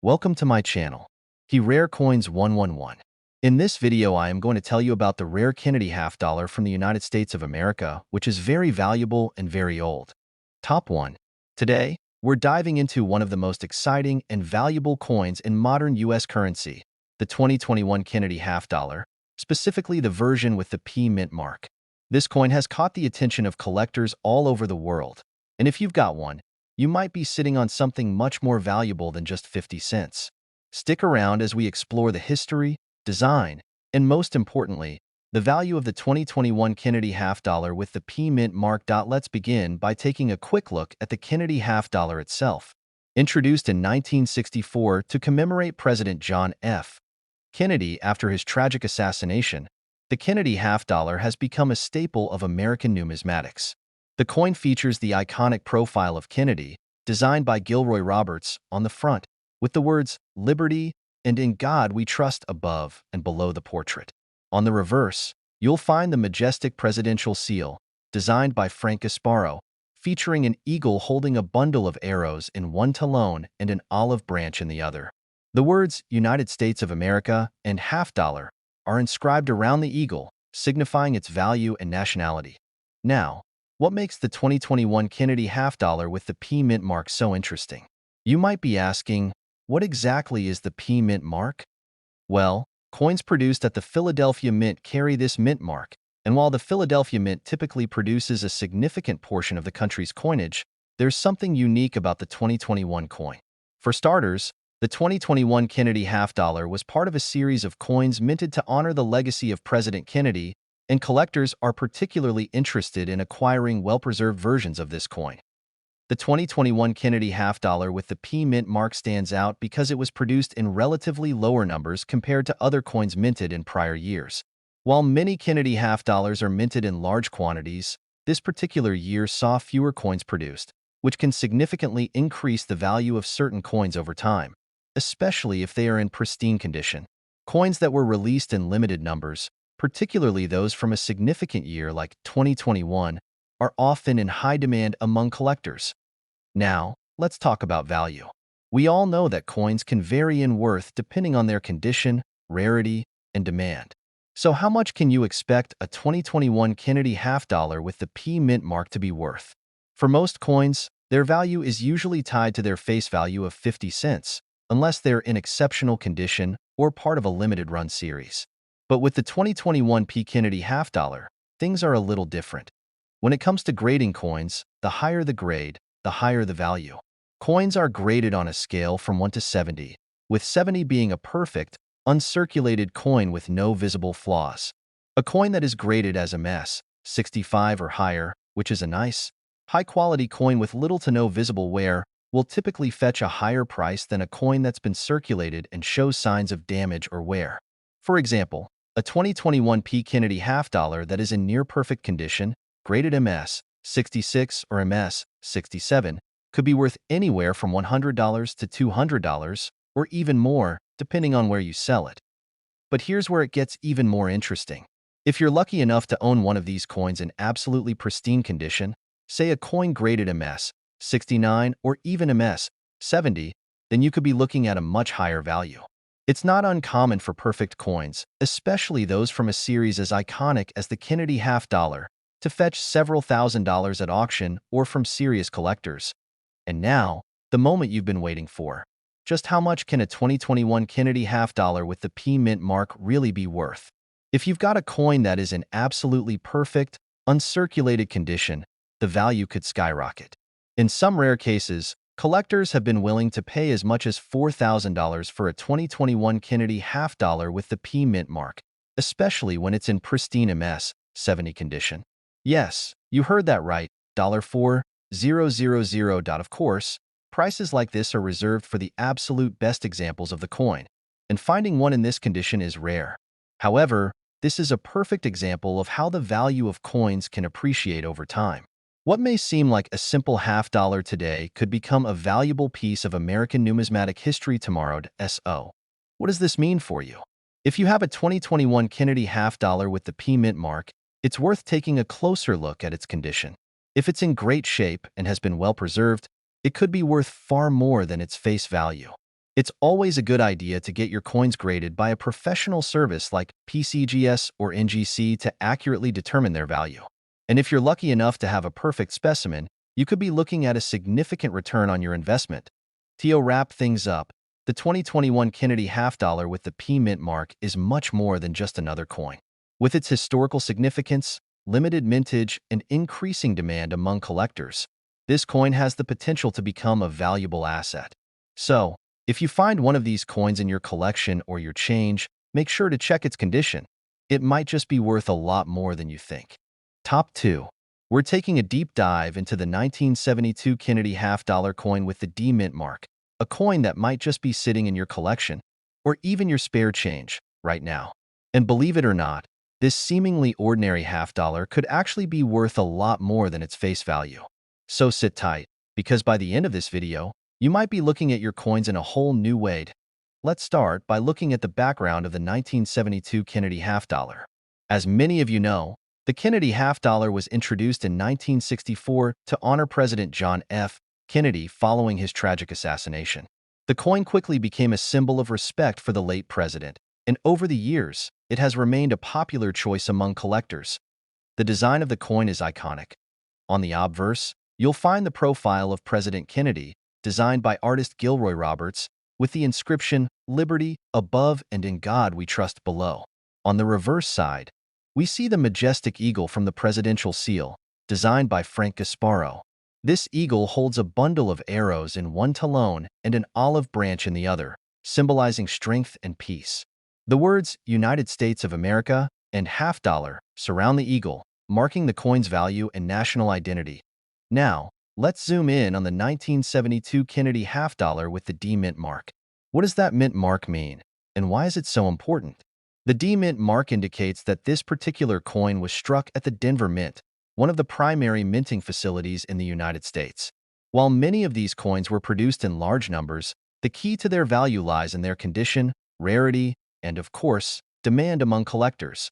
Welcome to my channel, Key Rare Coins 111. In this video, I am going to tell you about the rare Kennedy half dollar from the United States of America, which is very valuable and very old. Top 1. Today, we're diving into one of the most exciting and valuable coins in modern U.S. currency, the 2021 Kennedy half dollar, specifically the version with the P mint mark. This coin has caught the attention of collectors all over the world, and if you've got one, you might be sitting on something much more valuable than just 50 cents. Stick around as we explore the history, design, and most importantly, the value of the 2021 Kennedy half dollar with the P mint mark. Let's begin by taking a quick look at the Kennedy half dollar itself. Introduced in 1964 to commemorate President John F. Kennedy after his tragic assassination, the Kennedy half dollar has become a staple of American numismatics. The coin features the iconic profile of Kennedy, designed by Gilroy Roberts, on the front, with the words "Liberty" and "In God We Trust" above and below the portrait. On the reverse, you'll find the majestic presidential seal, designed by Frank Gasparo, featuring an eagle holding a bundle of arrows in one talon and an olive branch in the other. The words "United States of America" and "half dollar" are inscribed around the eagle, signifying its value and nationality. Now, what makes the 2021 Kennedy half dollar with the P mint mark so interesting? You might be asking, what exactly is the P mint mark? Well, coins produced at the Philadelphia Mint carry this mint mark, and while the Philadelphia Mint typically produces a significant portion of the country's coinage, there's something unique about the 2021 coin. For starters, the 2021 Kennedy half dollar was part of a series of coins minted to honor the legacy of President Kennedy, and collectors are particularly interested in acquiring well-preserved versions of this coin. The 2021 Kennedy half dollar with the P mint mark stands out because it was produced in relatively lower numbers compared to other coins minted in prior years. While many Kennedy half dollars are minted in large quantities, this particular year saw fewer coins produced, which can significantly increase the value of certain coins over time, especially if they are in pristine condition. Coins that were released in limited numbers, particularly those from a significant year like 2021, are often in high demand among collectors. Now, let's talk about value. We all know that coins can vary in worth depending on their condition, rarity, and demand. So how much can you expect a 2021 Kennedy half dollar with the P mint mark to be worth? For most coins, their value is usually tied to their face value of 50 cents, unless they're in exceptional condition or part of a limited run series. But with the 2021 P Kennedy half dollar, things are a little different. When it comes to grading coins, the higher the grade, the higher the value. Coins are graded on a scale from 1 to 70, with 70 being a perfect, uncirculated coin with no visible flaws. A coin that is graded as MS, 65 or higher, which is a nice, high-quality coin with little to no visible wear, will typically fetch a higher price than a coin that's been circulated and shows signs of damage or wear. For example, a 2021 P Kennedy half dollar that is in near-perfect condition, graded MS 66 or MS 67, could be worth anywhere from $100 to $200, or even more, depending on where you sell it. But here's where it gets even more interesting. If you're lucky enough to own one of these coins in absolutely pristine condition, say a coin graded MS 69 or even MS 70, then you could be looking at a much higher value. It's not uncommon for perfect coins, especially those from a series as iconic as the Kennedy half dollar, to fetch several $1,000s at auction or from serious collectors. And now, the moment you've been waiting for. Just how much can a 2021 Kennedy half dollar with the P mint mark really be worth? If you've got a coin that is in absolutely perfect, uncirculated condition, the value could skyrocket. In some rare cases, collectors have been willing to pay as much as $4,000 for a 2021 Kennedy half dollar with the P mint mark, especially when it's in pristine MS 70 condition. Yes, you heard that right, $4,000. Of course, prices like this are reserved for the absolute best examples of the coin, and finding one in this condition is rare. However, this is a perfect example of how the value of coins can appreciate over time. What may seem like a simple half dollar today could become a valuable piece of American numismatic history tomorrow. So, what does this mean for you? If you have a 2021 Kennedy half dollar with the P mint mark, it's worth taking a closer look at its condition. If it's in great shape and has been well preserved, it could be worth far more than its face value. It's always a good idea to get your coins graded by a professional service like PCGS or NGC to accurately determine their value. And if you're lucky enough to have a perfect specimen, you could be looking at a significant return on your investment. To wrap things up, the 2021 Kennedy half dollar with the P mint mark is much more than just another coin. With its historical significance, limited mintage, and increasing demand among collectors, this coin has the potential to become a valuable asset. So, if you find one of these coins in your collection or your change, make sure to check its condition. It might just be worth a lot more than you think. Top 2. We're taking a deep dive into the 1972 Kennedy half dollar coin with the D mint mark, a coin that might just be sitting in your collection or even your spare change right now. And believe it or not, this seemingly ordinary half dollar could actually be worth a lot more than its face value. So sit tight, because by the end of this video, you might be looking at your coins in a whole new way. Let's start by looking at the background of the 1972 Kennedy half dollar. As many of you know, the Kennedy half dollar was introduced in 1964 to honor President John F. Kennedy following his tragic assassination. The coin quickly became a symbol of respect for the late president, and over the years, it has remained a popular choice among collectors. The design of the coin is iconic. On the obverse, you'll find the profile of President Kennedy, designed by artist Gilroy Roberts, with the inscription, "Liberty above and in God we trust below." On the reverse side, we see the majestic eagle from the presidential seal, designed by Frank Gasparo. This eagle holds a bundle of arrows in one talon and an olive branch in the other, symbolizing strength and peace. The words United States of America and half dollar surround the eagle, marking the coin's value and national identity. Now, let's zoom in on the 1972 Kennedy half dollar with the D mint mark. What does that mint mark mean, and why is it so important? The D mint mark indicates that this particular coin was struck at the Denver Mint, one of the primary minting facilities in the United States. While many of these coins were produced in large numbers, the key to their value lies in their condition, rarity, and, of course, demand among collectors.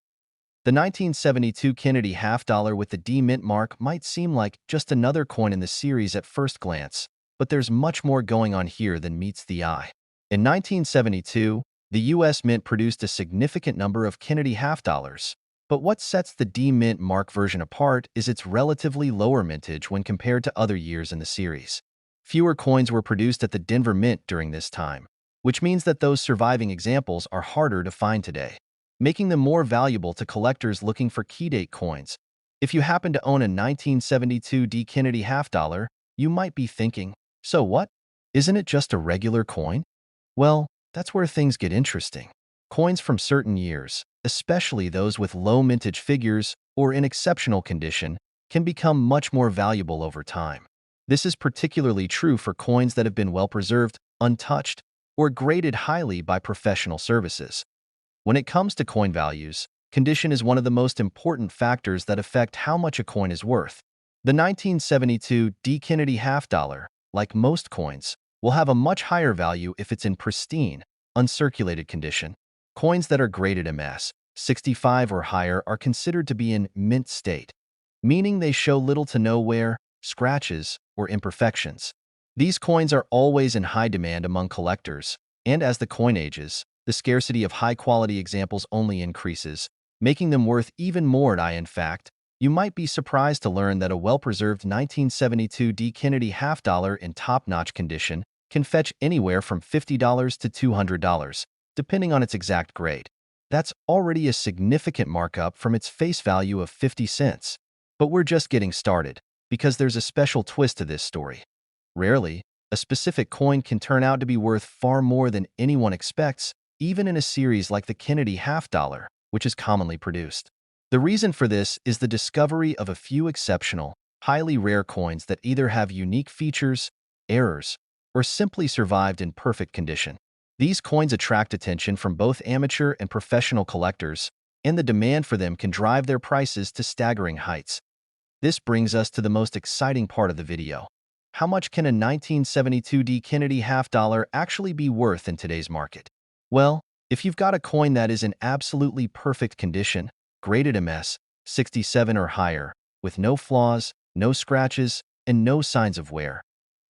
The 1972 Kennedy half dollar with the D mint mark might seem like just another coin in the series at first glance, but there's much more going on here than meets the eye. In 1972, the U.S. Mint produced a significant number of Kennedy half dollars, but what sets the D mint mark version apart is its relatively lower mintage when compared to other years in the series. Fewer coins were produced at the Denver Mint during this time, which means that those surviving examples are harder to find today, making them more valuable to collectors looking for key-date coins. If you happen to own a 1972 D Kennedy half dollar, you might be thinking, so what? Isn't it just a regular coin? Well, that's where things get interesting. Coins from certain years, especially those with low mintage figures or in exceptional condition, can become much more valuable over time. This is particularly true for coins that have been well-preserved, untouched, or graded highly by professional services. When it comes to coin values, condition is one of the most important factors that affect how much a coin is worth. The 1972 D Kennedy half dollar, like most coins, will have a much higher value if it's in pristine, uncirculated condition. Coins that are graded MS 65 or higher are considered to be in mint state, meaning they show little to no wear, scratches, or imperfections. These coins are always in high demand among collectors, and as the coin ages, the scarcity of high-quality examples only increases, making them worth even more. In fact, you might be surprised to learn that a well-preserved 1972 D Kennedy half dollar in top-notch condition can fetch anywhere from $50 to $200, depending on its exact grade. That's already a significant markup from its face value of 50 cents. But we're just getting started, because there's a special twist to this story. Rarely, a specific coin can turn out to be worth far more than anyone expects, even in a series like the Kennedy half dollar, which is commonly produced. The reason for this is the discovery of a few exceptional, highly rare coins that either have unique features, errors, or simply survived in perfect condition. These coins attract attention from both amateur and professional collectors, and the demand for them can drive their prices to staggering heights. This brings us to the most exciting part of the video. How much can a 1972 D Kennedy half dollar actually be worth in today's market? Well, if you've got a coin that is in absolutely perfect condition, graded MS 67 or higher, with no flaws, no scratches, and no signs of wear,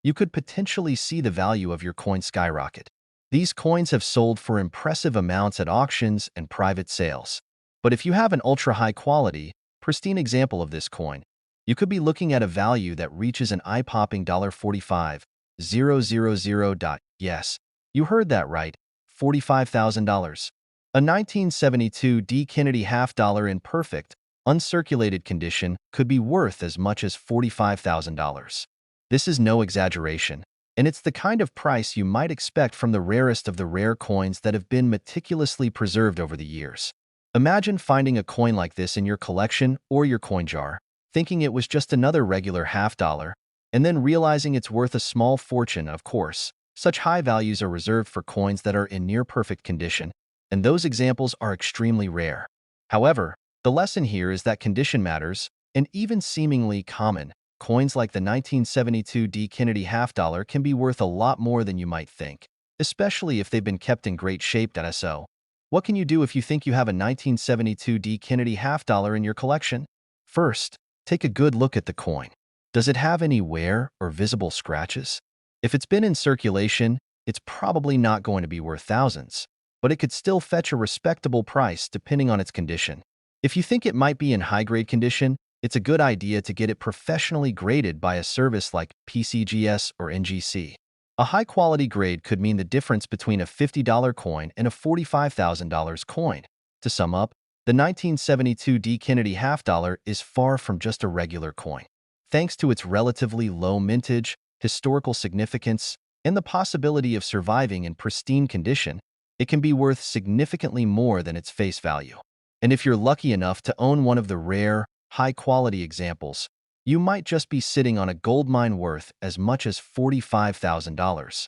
you could potentially see the value of your coin skyrocket. These coins have sold for impressive amounts at auctions and private sales. But if you have an ultra-high quality, pristine example of this coin, you could be looking at a value that reaches an eye-popping $45,000. Yes, you heard that right, $45,000. A 1972 D. Kennedy half dollar in perfect, uncirculated condition could be worth as much as $45,000. This is no exaggeration, and it's the kind of price you might expect from the rarest of the rare coins that have been meticulously preserved over the years. Imagine finding a coin like this in your collection or your coin jar, thinking it was just another regular half dollar, and then realizing it's worth a small fortune. Of course, such high values are reserved for coins that are in near-perfect condition, and those examples are extremely rare. However, the lesson here is that condition matters, and even seemingly common coins like the 1972 D. Kennedy half dollar can be worth a lot more than you might think, especially if they've been kept in great shape. So, what can you do if you think you have a 1972 D. Kennedy half dollar in your collection? First, take a good look at the coin. Does it have any wear or visible scratches? If it's been in circulation, it's probably not going to be worth thousands, but it could still fetch a respectable price depending on its condition. If you think it might be in high-grade condition, it's a good idea to get it professionally graded by a service like PCGS or NGC. A high-quality grade could mean the difference between a $50 coin and a $45,000 coin. To sum up, the 1972 D. Kennedy half dollar is far from just a regular coin. Thanks to its relatively low mintage, historical significance, and the possibility of surviving in pristine condition, it can be worth significantly more than its face value. And if you're lucky enough to own one of the rare, high-quality examples, you might just be sitting on a goldmine worth as much as $45,000.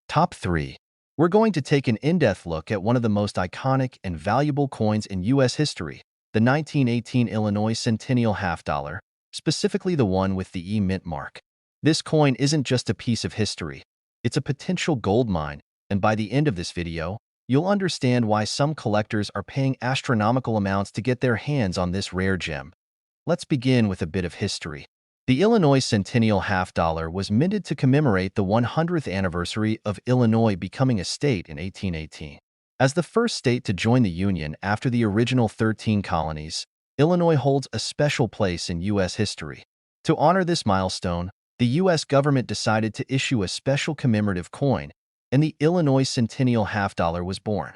Top 3. We're going to take an in-depth look at one of the most iconic and valuable coins in U.S. history, the 1918 Illinois Centennial half dollar, specifically the one with the E mint mark. This coin isn't just a piece of history, it's a potential gold mine, and by the end of this video, you'll understand why some collectors are paying astronomical amounts to get their hands on this rare gem. Let's begin with a bit of history. The Illinois Centennial half dollar was minted to commemorate the 100th anniversary of Illinois becoming a state in 1818. As the first state to join the Union after the original 13 colonies, Illinois holds a special place in U.S. history. To honor this milestone, the U.S. government decided to issue a special commemorative coin, and the Illinois Centennial half dollar was born.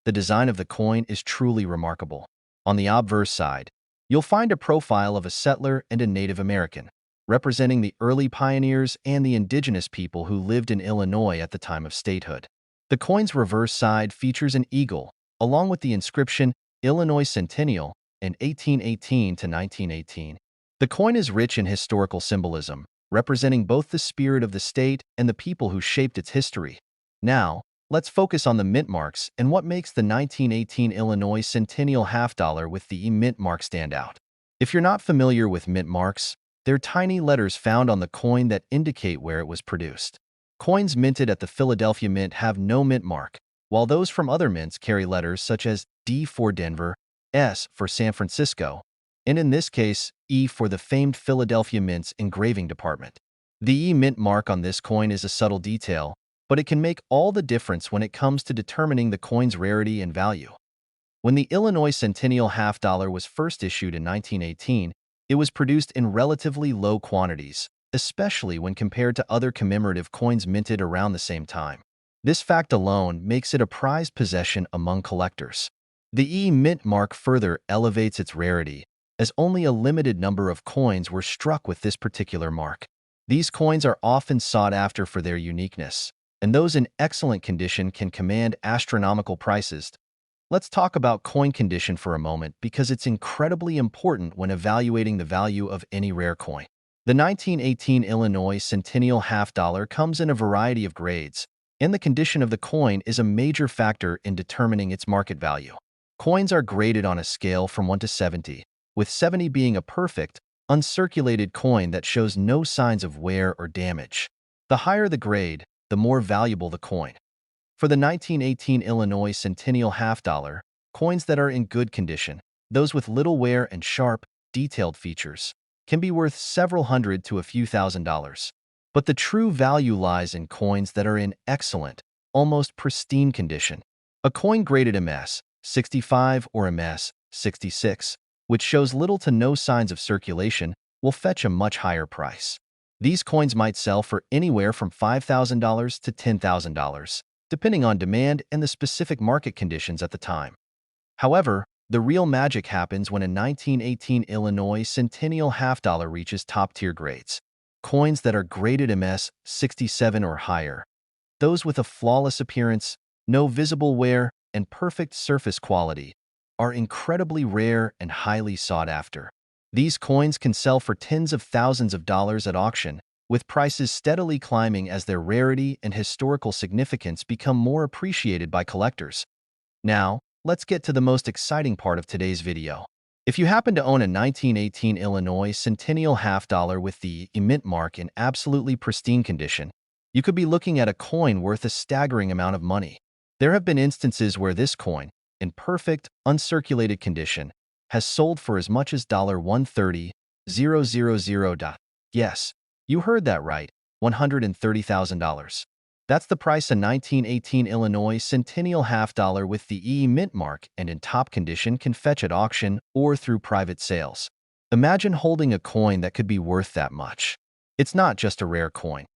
The design of the coin is truly remarkable. On the obverse side, you'll find a profile of a settler and a Native American, representing the early pioneers and the indigenous people who lived in Illinois at the time of statehood. The coin's reverse side features an eagle, along with the inscription Illinois Centennial in 1818 to 1918. The coin is rich in historical symbolism, representing both the spirit of the state and the people who shaped its history. Now, let's focus on the mint marks and what makes the 1918 Illinois Centennial half dollar with the E mint mark stand out. If you're not familiar with mint marks, they're tiny letters found on the coin that indicate where it was produced. Coins minted at the Philadelphia Mint have no mint mark, while those from other mints carry letters such as D for Denver, S for San Francisco, and in this case, E for the famed Philadelphia Mint's engraving department. The E mint mark on this coin is a subtle detail, but it can make all the difference when it comes to determining the coin's rarity and value. When the Illinois Centennial half dollar was first issued in 1918, it was produced in relatively low quantities, especially when compared to other commemorative coins minted around the same time. This fact alone makes it a prized possession among collectors. The E mint mark further elevates its rarity, as only a limited number of coins were struck with this particular mark. These coins are often sought after for their uniqueness, and those in excellent condition can command astronomical prices. Let's talk about coin condition for a moment because it's incredibly important when evaluating the value of any rare coin. The 1918 Illinois Centennial half dollar comes in a variety of grades, and the condition of the coin is a major factor in determining its market value. Coins are graded on a scale from 1 to 70, with 70 being a perfect, uncirculated coin that shows no signs of wear or damage. The higher the grade, the more valuable the coin. For the 1918 Illinois Centennial half dollar, coins that are in good condition, those with little wear and sharp, detailed features, can be worth several hundred to a few $1,000s. But the true value lies in coins that are in excellent, almost pristine condition. A coin graded MS 65 or MS 66, which shows little to no signs of circulation, will fetch a much higher price. These coins might sell for anywhere from $5,000 to $10,000, depending on demand and the specific market conditions at the time. However, the real magic happens when a 1918 Illinois Centennial half-dollar reaches top-tier grades. Coins that are graded MS 67 or higher. Those with a flawless appearance, no visible wear, and perfect surface quality are incredibly rare and highly sought after. These coins can sell for tens of thousands of dollars at auction, with prices steadily climbing as their rarity and historical significance become more appreciated by collectors. Now, let's get to the most exciting part of today's video. If you happen to own a 1918 Illinois Centennial half-dollar with the mint mark in absolutely pristine condition, you could be looking at a coin worth a staggering amount of money. There have been instances where this coin, in perfect, uncirculated condition, has sold for as much as $130,000. Yes, you heard that right, $130,000. That's the price a 1918 Illinois Centennial half-dollar with the mint mark and in top condition can fetch at auction or through private sales. Imagine holding a coin that could be worth that much. It's not just a rare coin.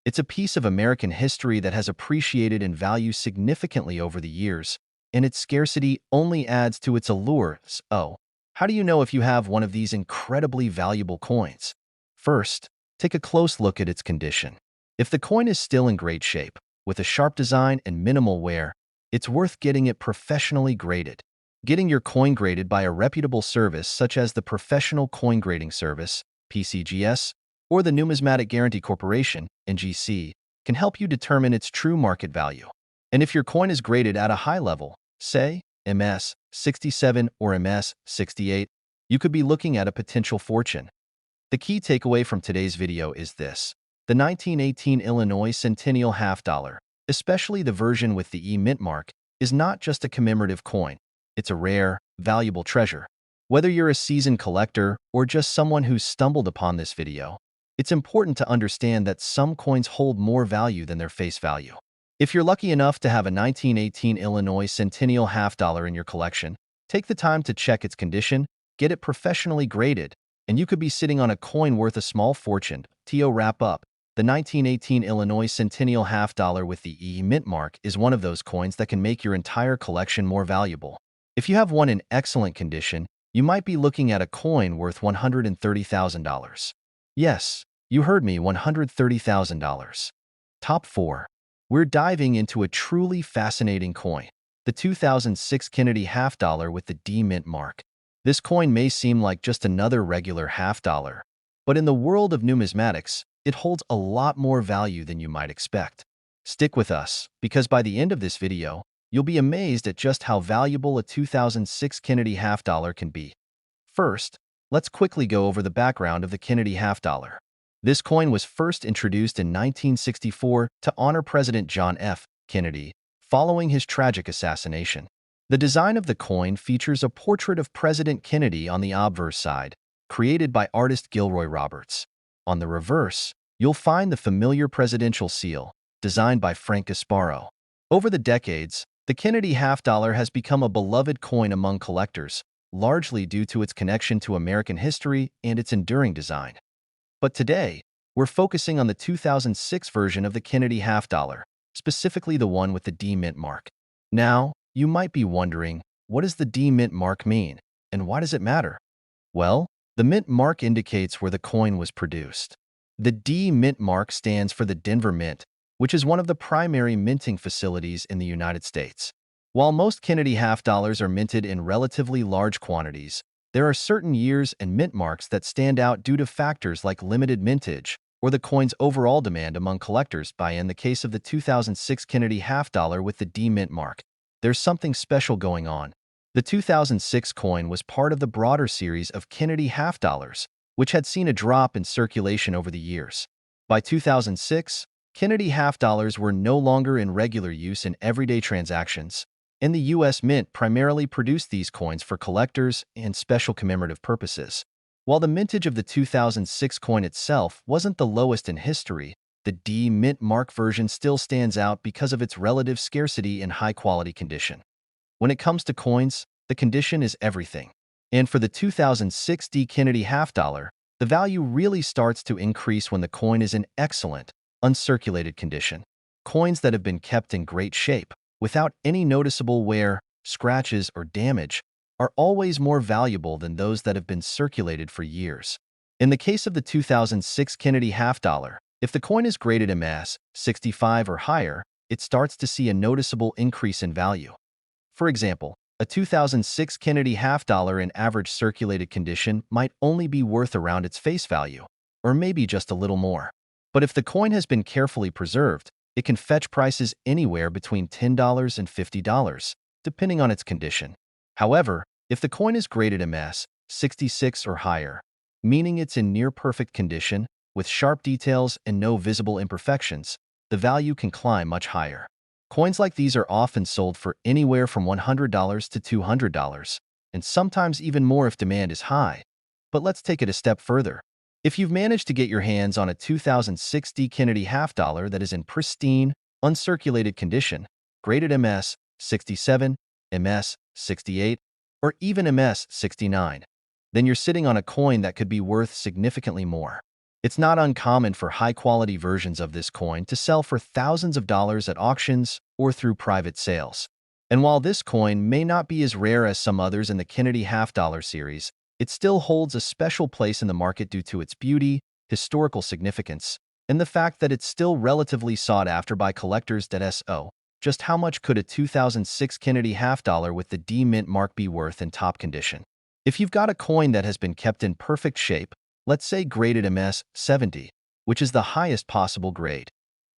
It's a piece of American history that has appreciated in value significantly over the years, and its scarcity only adds to its allure. So, how do you know if you have one of these incredibly valuable coins? First, take a close look at its condition. If the coin is still in great shape, with a sharp design and minimal wear, it's worth getting it professionally graded. Getting your coin graded by a reputable service such as the Professional Coin Grading Service, PCGS, or the Numismatic Guarantee Corporation, NGC, can help you determine its true market value. And if your coin is graded at a high level, say MS 67 or MS 68, you could be looking at a potential fortune. The key takeaway from today's video is this. The 1918 Illinois Centennial half-dollar, especially the version with the mint mark, is not just a commemorative coin. It's a rare, valuable treasure. Whether you're a seasoned collector or just someone who's stumbled upon this video, it's important to understand that some coins hold more value than their face value. If you're lucky enough to have a 1918 Illinois Centennial half-dollar in your collection, take the time to check its condition, get it professionally graded, and you could be sitting on a coin worth a small fortune. To wrap up, the 1918 Illinois Centennial half-dollar with the mint mark is one of those coins that can make your entire collection more valuable. If you have one in excellent condition, you might be looking at a coin worth $130,000. Yes, you heard me, $130,000. Top 4. We're diving into a truly fascinating coin, the 2006 Kennedy half-dollar with the mint mark. This coin may seem like just another regular half-dollar, but in the world of numismatics, it holds a lot more value than you might expect. Stick with us, because by the end of this video, you'll be amazed at just how valuable a 2006 Kennedy half-dollar can be. First, let's quickly go over the background of the Kennedy half-dollar. This coin was first introduced in 1964 to honor President John F. Kennedy, following his tragic assassination. The design of the coin features a portrait of President Kennedy on the obverse side, created by artist Gilroy Roberts. On the reverse, you'll find the familiar presidential seal, designed by Frank Gasparo. Over the decades, the Kennedy half-dollar has become a beloved coin among collectors, largely due to its connection to American history and its enduring design. But today, we're focusing on the 2006 version of the Kennedy half-dollar, specifically the one with the mint mark. Now, you might be wondering, what does the mint mark mean, and why does it matter? Well, the mint mark indicates where the coin was produced. The mint mark stands for the Denver Mint, which is one of the primary minting facilities in the United States. While most Kennedy half-dollars are minted in relatively large quantities, there are certain years and mint marks that stand out due to factors like limited mintage or the coin's overall demand among collectors. In the case of the 2006 Kennedy half-dollar with the mint mark, there's something special going on. The 2006 coin was part of the broader series of Kennedy half-dollars, which had seen a drop in circulation over the years. By 2006, Kennedy half-dollars were no longer in regular use in everyday transactions, and the U.S. Mint primarily produced these coins for collectors and special commemorative purposes. While the mintage of the 2006 coin itself wasn't the lowest in history, The D Mint Mark version still stands out because of its relative scarcity and high-quality condition. When it comes to coins, the condition is everything. And for the 2006 D Kennedy half dollar, the value really starts to increase when the coin is in excellent, uncirculated condition. Coins that have been kept in great shape, without any noticeable wear, scratches, or damage, are always more valuable than those that have been circulated for years. In the case of the 2006 Kennedy half dollar, if the coin is graded MS 65 or higher, it starts to see a noticeable increase in value. For example, a 2006 Kennedy half dollar in average circulated condition might only be worth around its face value, or maybe just a little more. But if the coin has been carefully preserved, it can fetch prices anywhere between $10 and $50, depending on its condition. However, if the coin is graded MS 66 or higher, meaning it's in near-perfect condition, with sharp details and no visible imperfections, the value can climb much higher. Coins like these are often sold for anywhere from $100 to $200, and sometimes even more if demand is high. But let's take it a step further. If you've managed to get your hands on a 2006 D Kennedy half dollar that is in pristine, uncirculated condition, graded MS 67, MS 68, or even MS 69, then you're sitting on a coin that could be worth significantly more. It's not uncommon for high-quality versions of this coin to sell for thousands of dollars at auctions or through private sales. And while this coin may not be as rare as some others in the Kennedy half dollar series, it still holds a special place in the market due to its beauty, historical significance, and the fact that it's still relatively sought after by collectors. So, just how much could a 2006 Kennedy half dollar with the D Mint mark be worth in top condition? If you've got a coin that has been kept in perfect shape, let's say graded MS 70, which is the highest possible grade,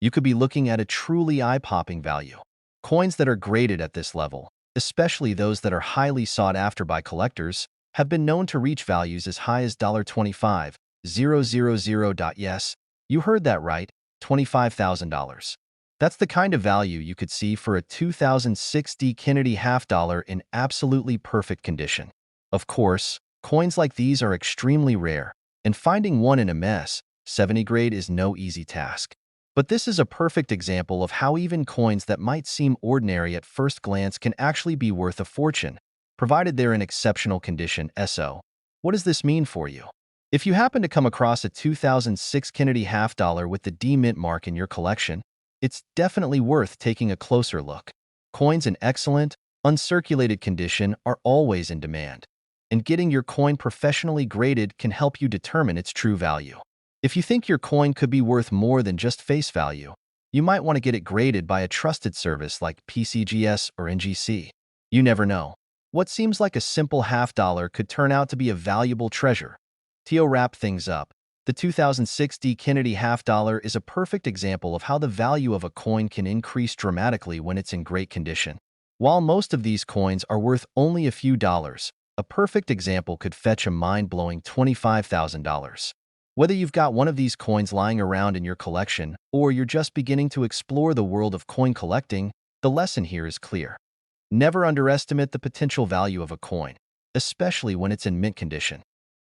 you could be looking at a truly eye-popping value. Coins that are graded at this level, especially those that are highly sought after by collectors, have been known to reach values as high as $25,000. Yes, you heard that right, $25,000. That's the kind of value you could see for a 2006 D Kennedy half dollar in absolutely perfect condition. Of course, coins like these are extremely rare, and finding one in a MS 70 grade is no easy task. But this is a perfect example of how even coins that might seem ordinary at first glance can actually be worth a fortune, provided they're in exceptional condition. So, what does this mean for you? If you happen to come across a 2006 Kennedy half dollar with the D Mint mark in your collection, it's definitely worth taking a closer look. Coins in excellent, uncirculated condition are always in demand, and getting your coin professionally graded can help you determine its true value. If you think your coin could be worth more than just face value, you might want to get it graded by a trusted service like PCGS or NGC. You never know. What seems like a simple half dollar could turn out to be a valuable treasure. To wrap things up, the 2006 D Kennedy half dollar is a perfect example of how the value of a coin can increase dramatically when it's in great condition. While most of these coins are worth only a few dollars, a perfect example could fetch a mind-blowing $25,000. Whether you've got one of these coins lying around in your collection or you're just beginning to explore the world of coin collecting, the lesson here is clear. Never underestimate the potential value of a coin, especially when it's in mint condition.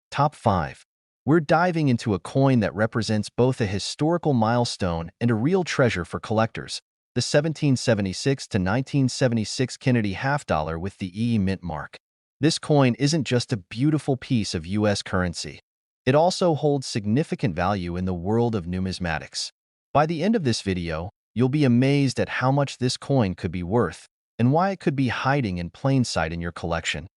Top 5. We're diving into a coin that represents both a historical milestone and a real treasure for collectors, the 1776 to 1976 Kennedy half dollar with the E Mint mark. This coin isn't just a beautiful piece of U.S. currency. It also holds significant value in the world of numismatics. By the end of this video, you'll be amazed at how much this coin could be worth and why it could be hiding in plain sight in your collection.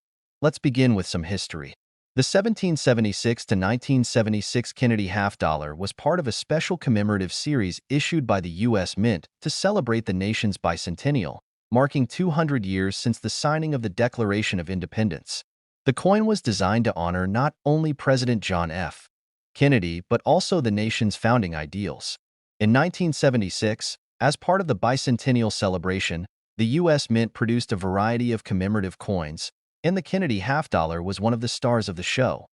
Let's begin with some history. The 1776 to 1976 Kennedy half dollar was part of a special commemorative series issued by the U.S. Mint to celebrate the nation's bicentennial, marking 200 years since the signing of the Declaration of Independence. The coin was designed to honor not only President John F. Kennedy but also the nation's founding ideals. In 1976, as part of the Bicentennial celebration, the U.S. Mint produced a variety of commemorative coins, and the Kennedy half dollar was one of the stars of the show.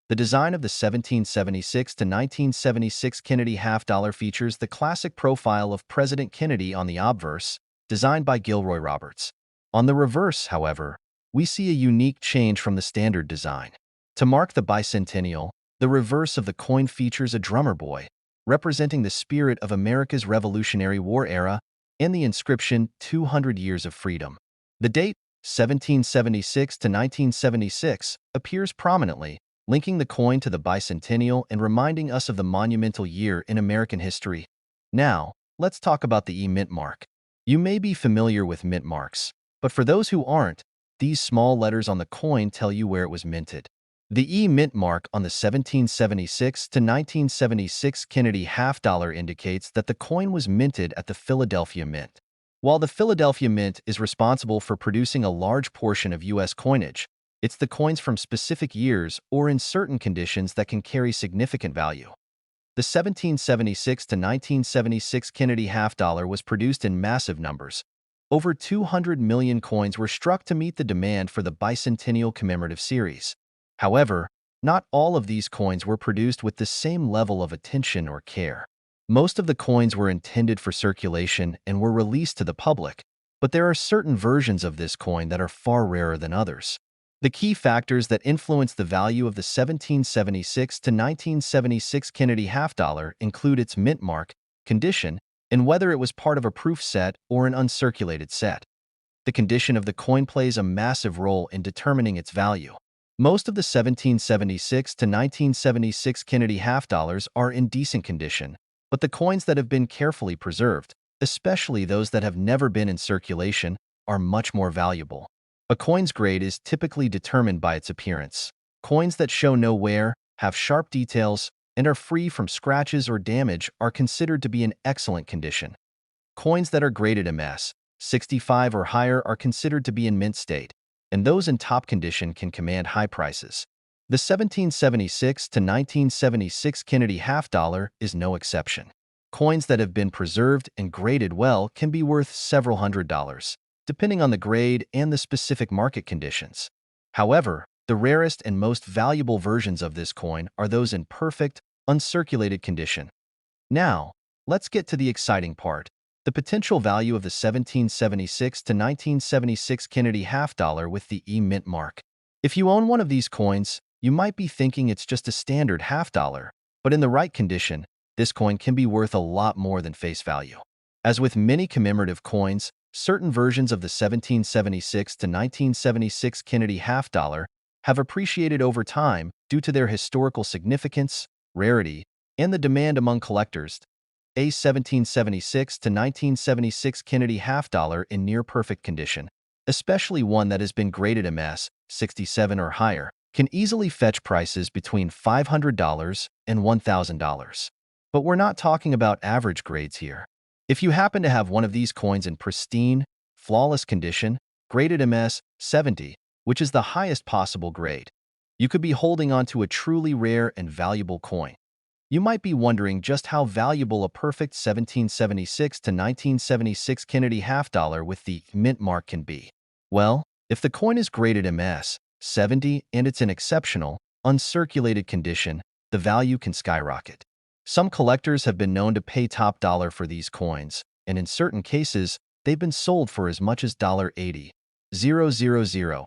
The design of the 1776 to 1976 Kennedy half dollar features the classic profile of President Kennedy on the obverse, designed by Gilroy Roberts. On the reverse, however, we see a unique change from the standard design. To mark the bicentennial, the reverse of the coin features a drummer boy, representing the spirit of America's Revolutionary War era, and the inscription 200 Years of Freedom. The date, 1776 to 1976, appears prominently, linking the coin to the bicentennial and reminding us of the monumental year in American history. Now, let's talk about the E-mint mark. You may be familiar with mint marks, but for those who aren't, these small letters on the coin tell you where it was minted. The E-mint mark on the 1776 to 1976 Kennedy half-dollar indicates that the coin was minted at the Philadelphia Mint. While the Philadelphia Mint is responsible for producing a large portion of U.S. coinage, it's the coins from specific years or in certain conditions that can carry significant value. The 1776 to 1976 Kennedy half-dollar was produced in massive numbers. Over 200 million coins were struck to meet the demand for the Bicentennial commemorative series. However, not all of these coins were produced with the same level of attention or care. Most of the coins were intended for circulation and were released to the public, but there are certain versions of this coin that are far rarer than others. The key factors that influence the value of the 1776 to 1976 Kennedy half-dollar include its mint mark, condition, and whether it was part of a proof set or an uncirculated set. The condition of the coin plays a massive role in determining its value. Most of the 1776 to 1976 Kennedy half-dollars are in decent condition, but the coins that have been carefully preserved, especially those that have never been in circulation, are much more valuable. A coin's grade is typically determined by its appearance. Coins that show no wear, have sharp details, and are free from scratches or damage are considered to be in excellent condition. Coins that are graded MS 65 or higher are considered to be in mint state, and those in top condition can command high prices. The 1776 to 1976 Kennedy half-dollar is no exception. Coins that have been preserved and graded well can be worth several $100s, depending on the grade and the specific market conditions. However, the rarest and most valuable versions of this coin are those in perfect, uncirculated condition. Now, let's get to the exciting part, the potential value of the 1776 to 1976 Kennedy half-dollar with the E-mint mark. If you own one of these coins, you might be thinking it's just a standard half-dollar, but in the right condition, this coin can be worth a lot more than face value. As with many commemorative coins, certain versions of the 1776 to 1976 Kennedy half-dollar have appreciated over time due to their historical significance, rarity, and the demand among collectors. A 1776 to 1976 Kennedy half-dollar in near-perfect condition, especially one that has been graded MS 67 or higher, can easily fetch prices between $500 and $1,000. But we're not talking about average grades here. If you happen to have one of these coins in pristine, flawless condition, graded MS 70, which is the highest possible grade, you could be holding on to a truly rare and valuable coin. You might be wondering just how valuable a perfect 1776 to 1976 Kennedy half-dollar with the mint mark can be. Well, if the coin is graded MS 70 and it's in exceptional, uncirculated condition, the value can skyrocket. Some collectors have been known to pay top dollar for these coins, and in certain cases, they've been sold for as much as $80,000.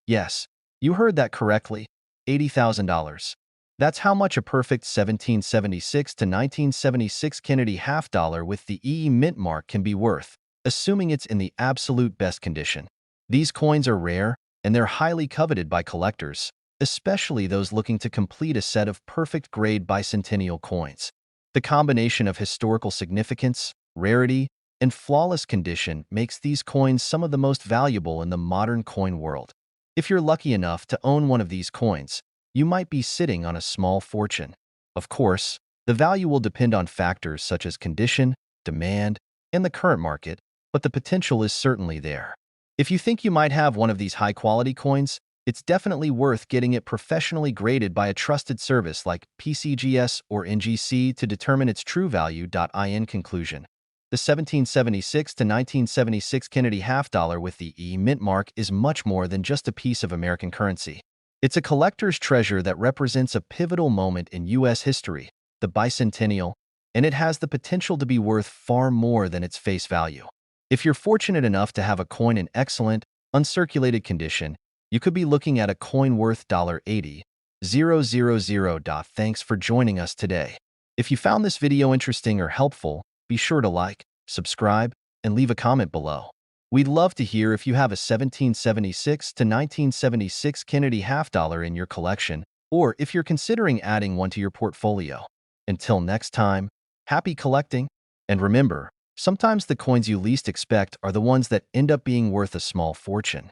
Yes, you heard that correctly, $80,000. That's how much a perfect 1776 to 1976 Kennedy half-dollar with the EE mint mark can be worth, assuming it's in the absolute best condition. These coins are rare, and they're highly coveted by collectors, especially those looking to complete a set of perfect-grade bicentennial coins. The combination of historical significance, rarity, and flawless condition makes these coins some of the most valuable in the modern coin world. If you're lucky enough to own one of these coins, you might be sitting on a small fortune. Of course, the value will depend on factors such as condition, demand, and the current market, but the potential is certainly there. If you think you might have one of these high-quality coins, it's definitely worth getting it professionally graded by a trusted service like PCGS or NGC to determine its true value. In conclusion, the 1776 to 1976 Kennedy half-dollar with the E mint mark is much more than just a piece of American currency. It's a collector's treasure that represents a pivotal moment in U.S. history, the Bicentennial, and it has the potential to be worth far more than its face value. If you're fortunate enough to have a coin in excellent, uncirculated condition, you could be looking at a coin worth $80,000. Thanks for joining us today. If you found this video interesting or helpful, be sure to like, subscribe, and leave a comment below. We'd love to hear if you have a 1776 to 1976 Kennedy half dollar in your collection, or if you're considering adding one to your portfolio. Until next time, happy collecting, and remember, sometimes the coins you least expect are the ones that end up being worth a small fortune.